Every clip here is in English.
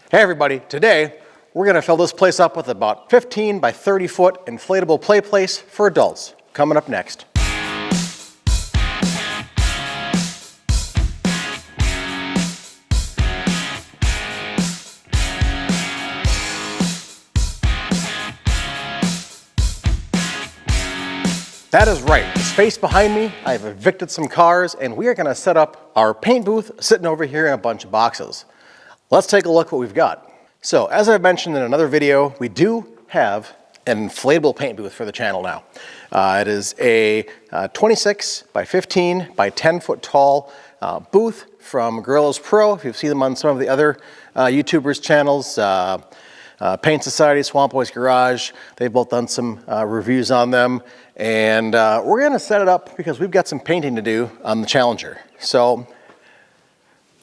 Hey everybody, today we're going to fill this place up with about 15 by 30 foot inflatable play place for adults. Coming up next. That is right, the space behind me, I've evicted some cars and we are going to set up our paint booth sitting over here in a bunch of boxes. Let's take a look what we've got. So as I mentioned in another video, we do have an inflatable paint booth for the channel now. It is a 26 by 15 by 10 foot tall booth from Gorillas Pro. If you've seen them on some of the other YouTubers channels, Paint Society, Swamp Boys Garage, they've both done some reviews on them. And we're gonna set it up because we've got some painting to do on the Challenger. So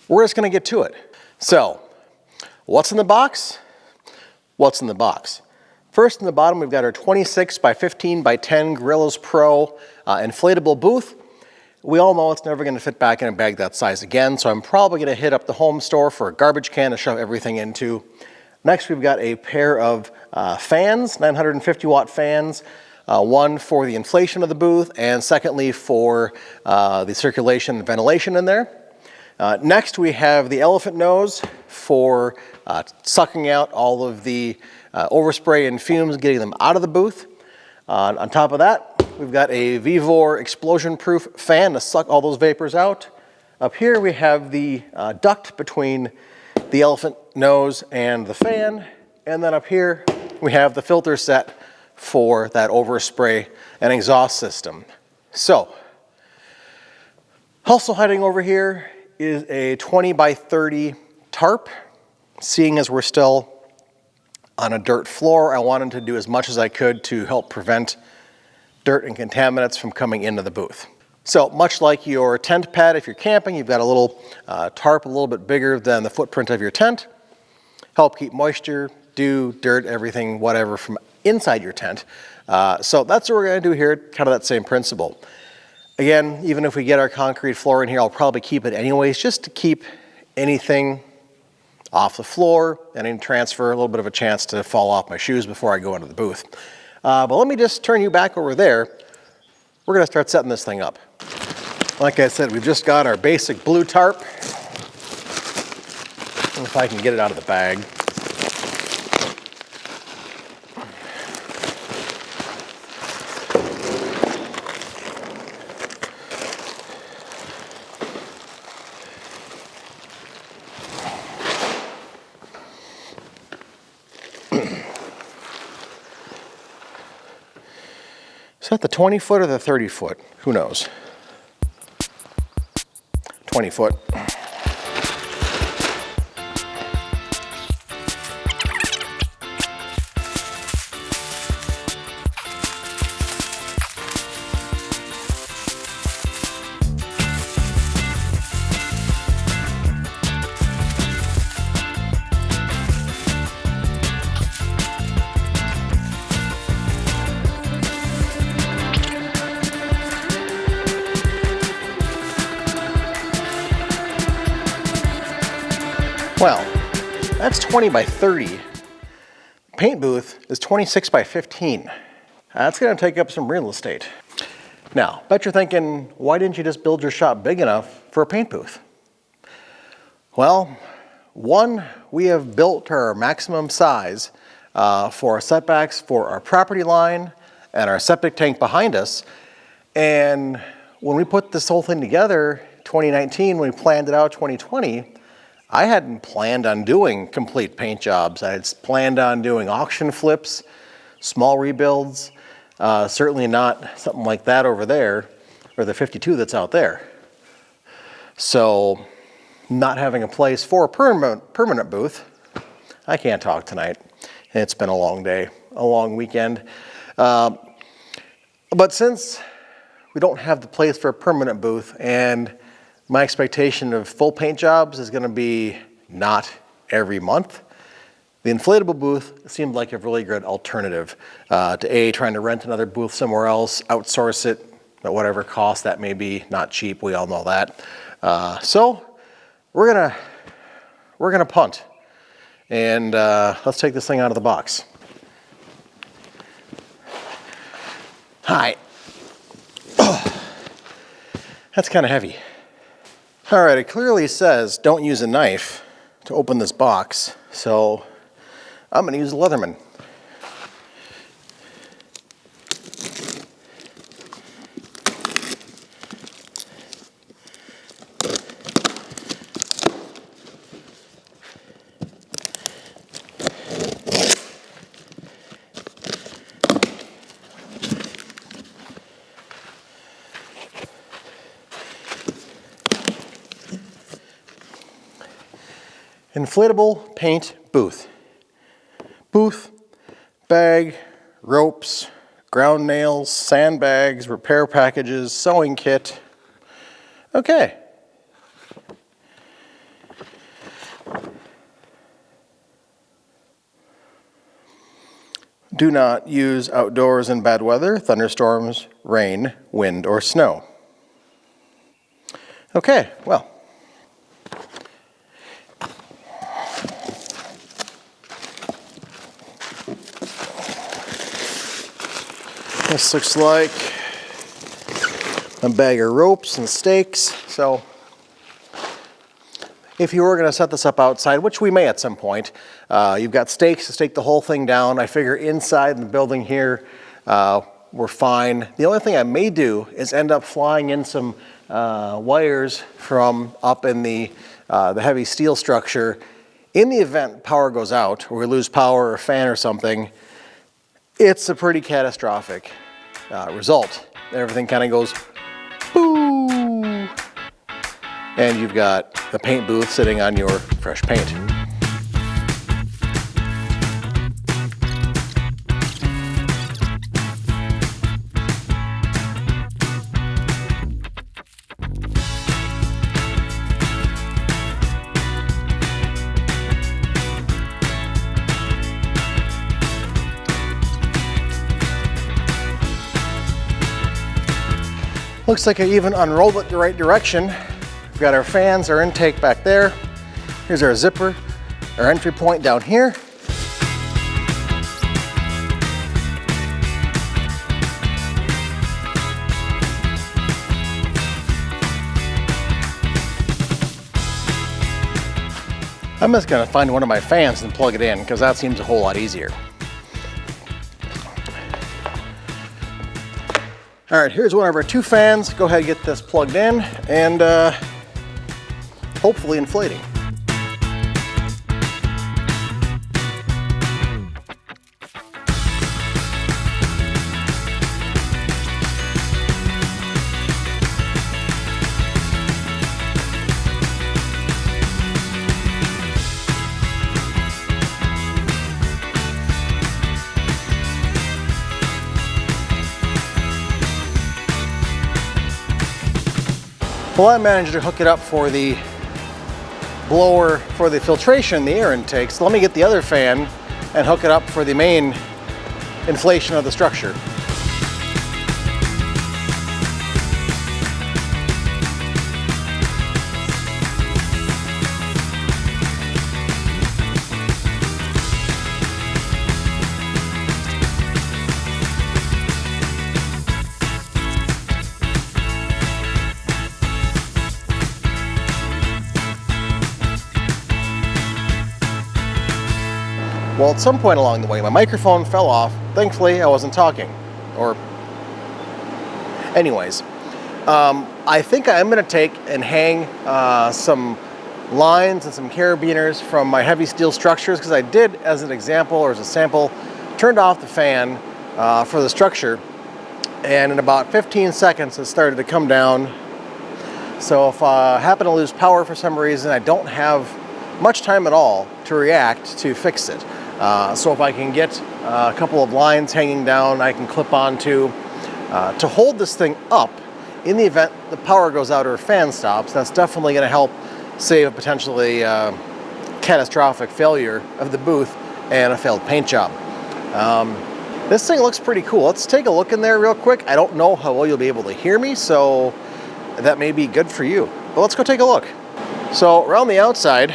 we're just gonna get to it. So what's in the box? What's in the box? First in the bottom, we've got our 26 by 15 by 10 Gorillas Pro inflatable booth. We all know it's never gonna fit back in a bag that size again, so I'm probably gonna hit up the home store for a garbage can to shove everything into. Next, we've got a pair of fans, 950 watt fans, one for the inflation of the booth, and secondly for the circulation and ventilation in there. Next, we have the elephant nose for sucking out all of the overspray and fumes, getting them out of the booth. On top of that, we've got a Vevor explosion-proof fan to suck all those vapors out. Up here, we have the duct between the elephant nose and the fan. And then up here, we have the filter set for that overspray and exhaust system. So, also hiding over here is a 20 by 30 tarp. Seeing as we're still on a dirt floor, I wanted to do as much as I could to help prevent dirt and contaminants from coming into the booth. So much like your tent pad, if you're camping, you've got a little tarp a little bit bigger than the footprint of your tent. Help keep moisture, dew, dirt, everything, whatever from inside your tent. So that's what we're gonna do here, kind of that same principle. Again, even if we get our concrete floor in here, I'll probably keep it anyways, just to keep anything off the floor and in transfer, a little bit of a chance to fall off my shoes before I go into the booth. But let me just turn you back over there. We're gonna start setting this thing up. Like I said, we've just got our basic blue tarp. If I can get it out of the bag. Is that the 20 foot or the 30 foot? Who knows? 20 foot. Well, that's 20 by 30. Paint booth is 26 by 15. That's gonna take up some real estate. Now, bet you're thinking, why didn't you just build your shop big enough for a paint booth? Well, one, we have built to our maximum size for our setbacks for our property line and our septic tank behind us. And when we put this whole thing together, 2019, when we planned it out 2020, I hadn't planned on doing complete paint jobs. I had planned on doing auction flips, small rebuilds, certainly not something like that over there, or the 52 that's out there. So, not having a place for a permanent booth, I can't talk tonight. It's been a long day, a long weekend. But since we don't have the place for a permanent booth, and my expectation of full paint jobs is gonna be not every month, the inflatable booth seemed like a really good alternative to trying to rent another booth somewhere else, outsource it at whatever cost that may be. Not cheap, we all know that. So we're gonna punt. and let's take this thing out of the box. Hi. Oh, that's kind of heavy. All right, it clearly says don't use a knife to open this box, so I'm going to use a Leatherman. Inflatable paint booth. Booth, bag, ropes, ground nails, sandbags, repair packages, sewing kit. Okay. Do not use outdoors in bad weather, thunderstorms, rain, wind, or snow. Okay, well. This looks like a bag of ropes and stakes. So if you were going to set this up outside, which we may at some point, you've got stakes to stake the whole thing down. I figure inside the building here, we're fine. The only thing I may do is end up flying in some wires from up in the heavy steel structure. In the event power goes out, or we lose power or a fan or something, it's a pretty catastrophic result. Everything kind of goes boo, and you've got a paint booth sitting on your fresh paint. Looks like I even unrolled it the right direction. We've got our fans, our intake back there. Here's our zipper, our entry point down here. I'm just gonna find one of my fans and plug it in because that seems a whole lot easier. All right, here's one of our two fans. Go ahead and get this plugged in and hopefully inflating. Well, I managed to hook it up for the blower for the filtration, the air intake. So let me get the other fan and hook it up for the main inflation of the structure. Well, at some point along the way, my microphone fell off. Thankfully, I wasn't talking. Or, anyways, I think I'm going to take and hang some lines and some carabiners from my heavy steel structures, because I did, as an example or as a sample, turned off the fan for the structure, and in about 15 seconds it started to come down. So if I happen to lose power for some reason, I don't have much time at all to react to fix it. So if I can get a couple of lines hanging down, I can clip onto to hold this thing up in the event the power goes out or a fan stops. That's definitely going to help save a potentially catastrophic failure of the booth and a failed paint job. This thing looks pretty cool. Let's take a look in there real quick. I don't know how well you'll be able to hear me, so that may be good for you. But let's go take a look. So around the outside,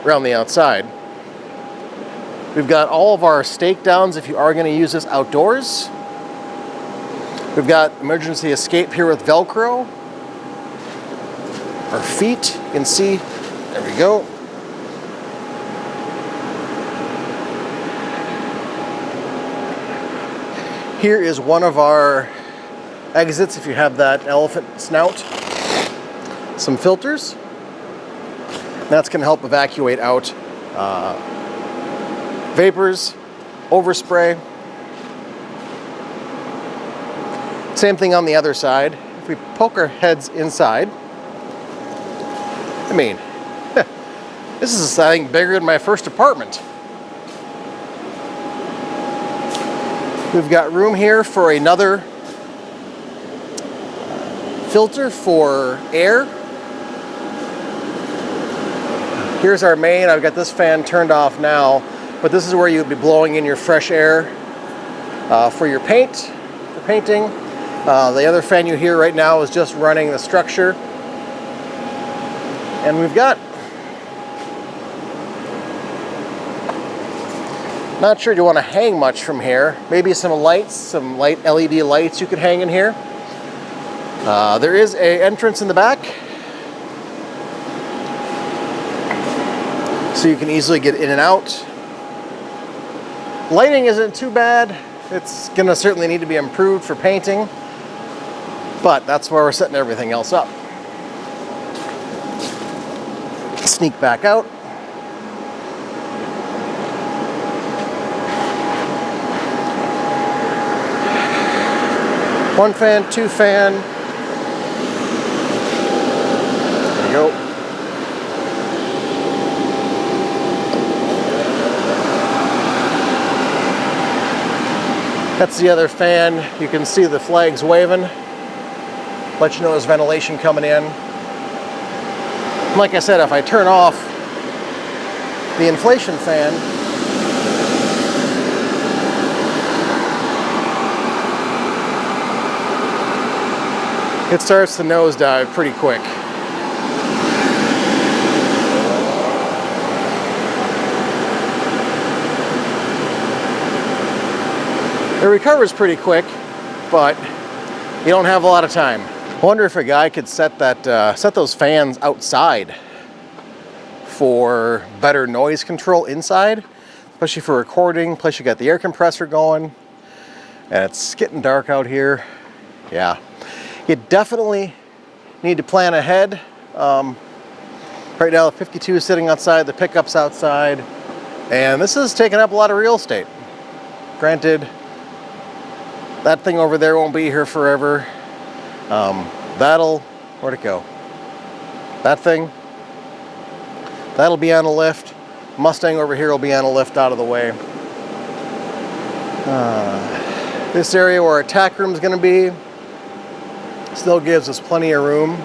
around the outside. We've got all of our stake downs if you are going to use this outdoors. We've got emergency escape here with Velcro. Our feet, you can see, there we go. Here is one of our exits if you have that elephant snout. Some filters. That's going to help evacuate out vapors, overspray. Same thing on the other side. If we poke our heads inside, I mean, this is something bigger than my first apartment. We've got room here for another filter for air. Here's our main. I've got this fan turned off now, but this is where you'd be blowing in your fresh air for your paint, for painting. The other fan you hear right now is just running the structure. And we've got, not sure you want to hang much from here. Maybe some lights, some light LED lights you could hang in here. There is an entrance in the back, so you can easily get in and out. Lighting isn't too bad. It's gonna certainly need to be improved for painting, but that's where we're setting everything else up. Sneak back out. One fan, two fan. There you go. That's the other fan. You can see the flags waving. Let you know there's ventilation coming in. Like I said, if I turn off the inflation fan, it starts to nosedive pretty quick. It recovers pretty quick, but you don't have a lot of time. I wonder if a guy could set that, set those fans outside for better noise control inside, especially for recording. Plus you got the air compressor going, and it's getting dark out here. Yeah, you definitely need to plan ahead. Right now the 52 is sitting outside, the pickup's outside, and this is taking up a lot of real estate. Granted, that thing over there won't be here forever. Where'd it go? That thing, that'll be on a lift. Mustang over here will be on a lift out of the way. This area where our tack room is going to be still gives us plenty of room.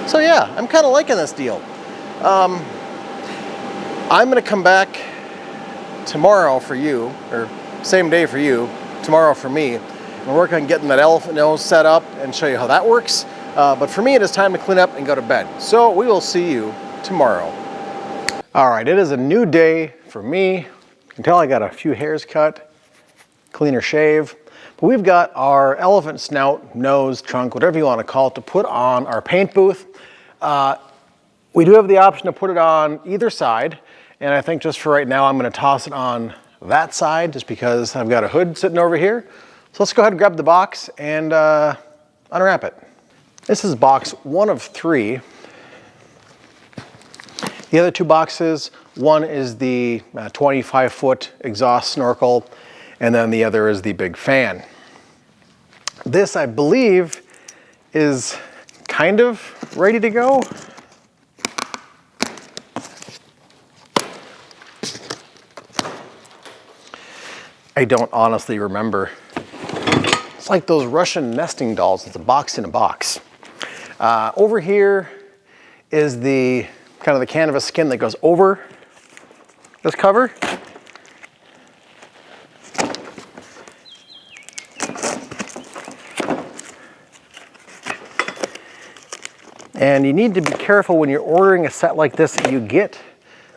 So yeah, I'm kind of liking this deal. I'm going to come back tomorrow for you, or same day for you, tomorrow for me, and work on getting that elephant nose set up and show you how that works. But for me, it is time to clean up and go to bed. So we will see you tomorrow. All right, it is a new day for me. You can tell I got a few hairs cut, cleaner shave. But we've got our elephant snout, nose, trunk, whatever you want to call it, to put on our paint booth. We do have the option to put it on either side. And I think just for right now, I'm going to toss it on that side just because I've got a hood sitting over here. So let's go ahead and grab the box and unwrap it. This is box 1 of 3. The other 2 boxes, one is the 25-foot exhaust snorkel, and then the other is the big fan. This, I believe, is kind of ready to go. I don't honestly remember. It's like those Russian nesting dolls. It's a box in a box. Over here is the kind of the canvas skin that goes over this cover. And you need to be careful when you're ordering a set like this that you get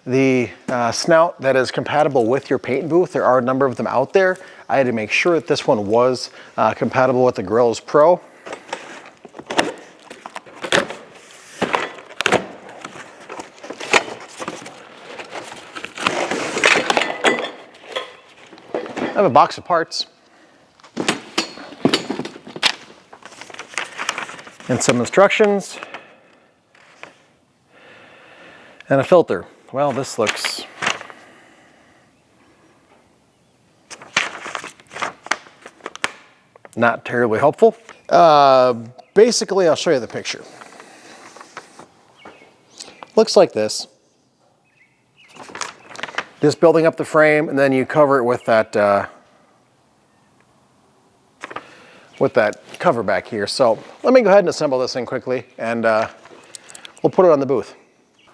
the snout that is compatible with your paint booth. There are a number of them out there. I had to make sure that this one was compatible with the Grills Pro. I have a box of parts and some instructions and a filter. Well, this looks not terribly helpful. Basically, I'll show you the picture. Looks like this. Just building up the frame, and then you cover it with that cover back here. So let me go ahead and assemble this thing quickly, and we'll put it on the booth.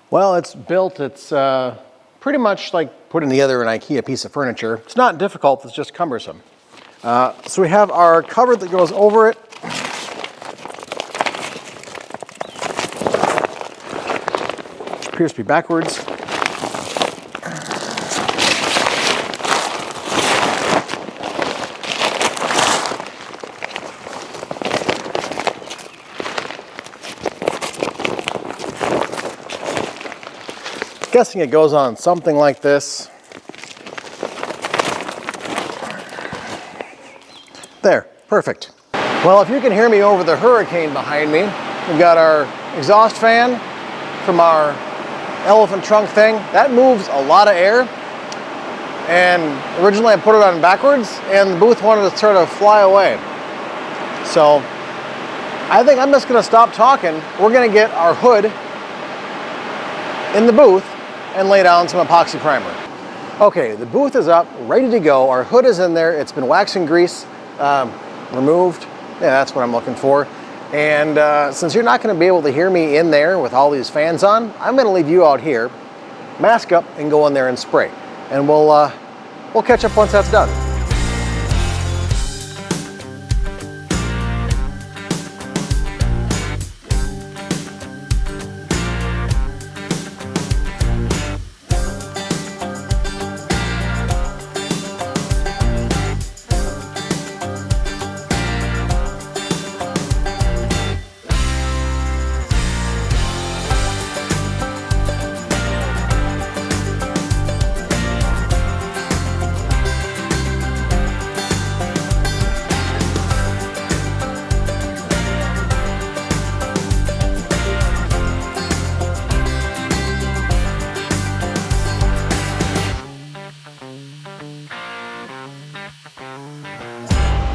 Well, it's built. It's pretty much like putting together an IKEA piece of furniture. It's not difficult, it's just cumbersome. So we have our cover that goes over it. Appears to be backwards. Guessing it goes on something like this. There, perfect. Well, if you can hear me over the hurricane behind me, we've got our exhaust fan from our elephant trunk thing. That moves a lot of air. And originally I put it on backwards and the booth wanted to sort of fly away. So I think I'm just gonna stop talking. We're gonna get our hood in the booth and lay down some epoxy primer. Okay, the booth is up, ready to go. Our hood is in there. It's been wax and grease removed. Yeah, that's what I'm looking for. And since you're not gonna be able to hear me in there with all these fans on, I'm gonna leave you out here, mask up and go in there and spray. And we'll catch up once that's done.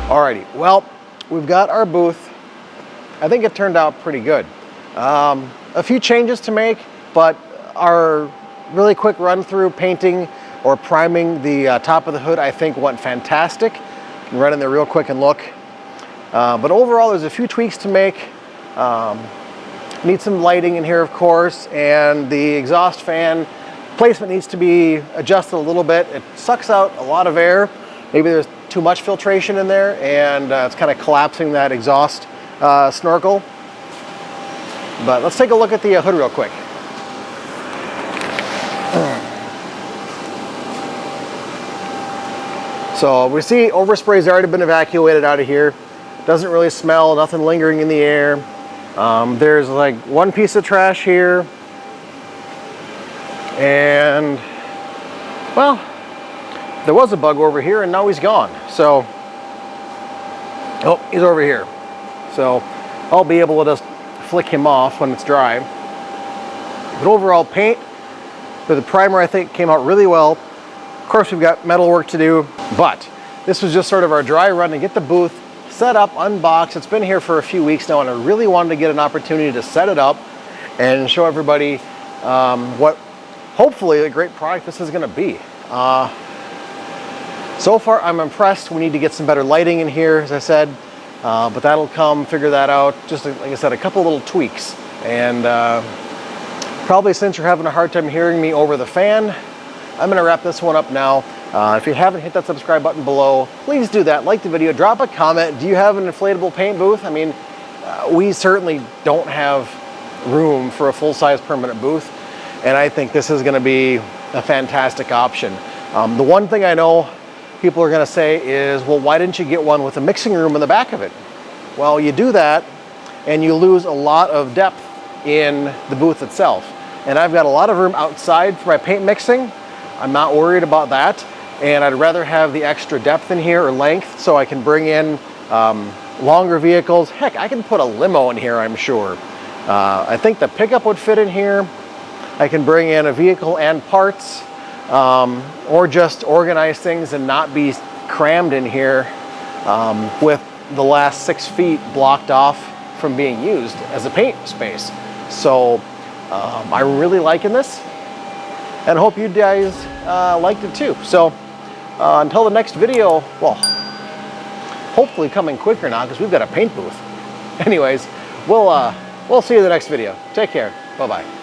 Alrighty, well, we've got our booth. I think it turned out pretty good. A few changes to make, but our really quick run through painting or priming the top of the hood, I think went fantastic. You can run in there real quick and look. But overall, there's a few tweaks to make. Need some lighting in here, of course, and the exhaust fan placement needs to be adjusted a little bit. It sucks out a lot of air. Maybe there's too much filtration in there, and it's kind of collapsing that exhaust snorkel. But let's take a look at the hood real quick. So we see overspray's already been evacuated out of here. Doesn't really smell, nothing lingering in the air. There's like one piece of trash here. And, well, there was a bug over here and now he's gone. So, oh, he's over here. So I'll be able to just flick him off when it's dry. But overall paint for the primer, I think, came out really well. Of course, we've got metal work to do, but this was just sort of our dry run to get the booth set up, unboxed. It's been here for a few weeks now, and I really wanted to get an opportunity to set it up and show everybody what hopefully a great product this is gonna be. So far, I'm impressed. We need to get some better lighting in here, as I said, but that'll come, figure that out. Just like I said, a couple little tweaks. And probably since you're having a hard time hearing me over the fan, I'm gonna wrap this one up now. If you haven't hit that subscribe button below, please do that. Like the video, drop a comment. Do you have an inflatable paint booth? I mean, we certainly don't have room for a full-size permanent booth. And I think this is gonna be a fantastic option. The one thing I know people are gonna say is, well, why didn't you get one with a mixing room in the back of it? Well, you do that and you lose a lot of depth in the booth itself. And I've got a lot of room outside for my paint mixing. I'm not worried about that. And I'd rather have the extra depth in here, or length, so I can bring in longer vehicles. Heck, I can put a limo in here, I'm sure. I think the pickup would fit in here. I can bring in a vehicle and parts, or just organize things and not be crammed in here with the last 6 feet blocked off from being used as a paint space. So I'm really liking this, and hope you guys liked it too. So until the next video, well, hopefully coming quicker now because we've got a paint booth. Anyways, we'll see you in the next video. Take care. Bye-bye.